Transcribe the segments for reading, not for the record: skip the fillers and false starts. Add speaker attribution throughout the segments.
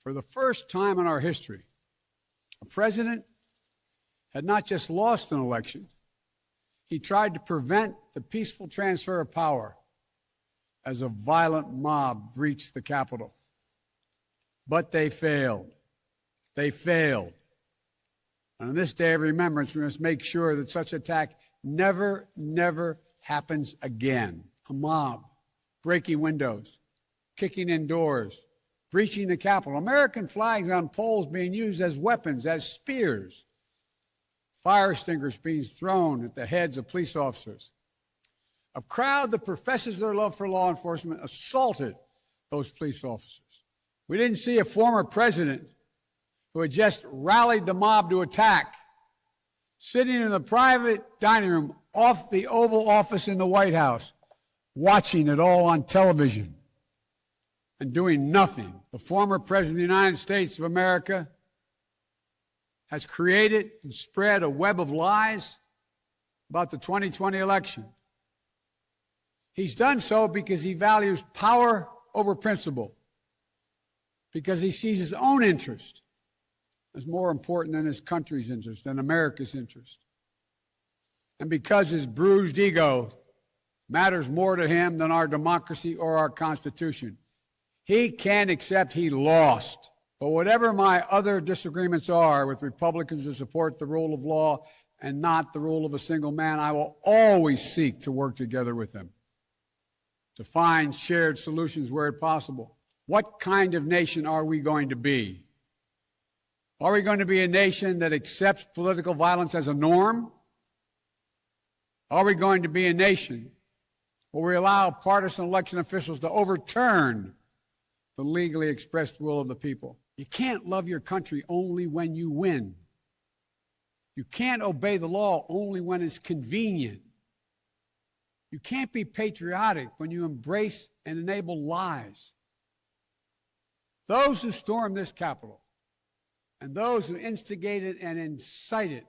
Speaker 1: For the first time in our history, a president had not just lost an election, he tried to prevent the peaceful transfer of power as a violent mob breached the Capitol. But they failed. They failed. And on this day of remembrance, we must make sure that such attack never happens again. A mob breaking windows, kicking in doors, breaching the Capitol, American flags on poles being used as weapons, as spears, fire extinguishers being thrown at the heads of police officers. A crowd that professes their love for law enforcement assaulted those police officers. We didn't see a former president who had just rallied the mob to attack, sitting in the private dining room off the Oval Office in the White House, watching it all on television and doing nothing. The former President of the United States of America has created and spread a web of lies about the 2020 election. He's done so because he values power over principle, because he sees his own interest as more important than his country's interest, than America's interest, and because his bruised ego matters more to him than our democracy or our Constitution. He can't accept he lost. But whatever my other disagreements are with Republicans who support the rule of law and not the rule of a single man, I will always seek to work together with them to find shared solutions where possible. What kind of nation are we going to be? Are we going to be a nation that accepts political violence as a norm? Are we going to be a nation where we allow partisan election officials to overturn the legally expressed will of the people? You can't love your country only when you win. You can't obey the law only when it's convenient. You can't be patriotic when you embrace and enable lies. Those who stormed this Capitol, and those who instigated and incited,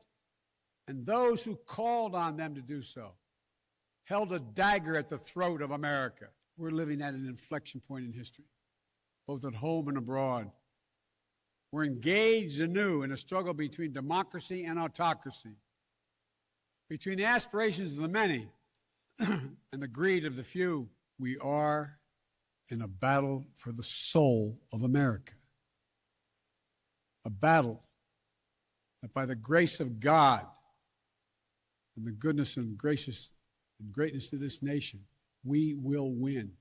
Speaker 1: and those who called on them to do so, held a dagger at the throat of America. We're living at an inflection point in history, both at home and abroad. We're engaged anew in a struggle between democracy and autocracy, between the aspirations of the many and the greed of the few. We are in a battle for the soul of America, a battle that by the grace of God and the goodness and greatness of this nation, we will win.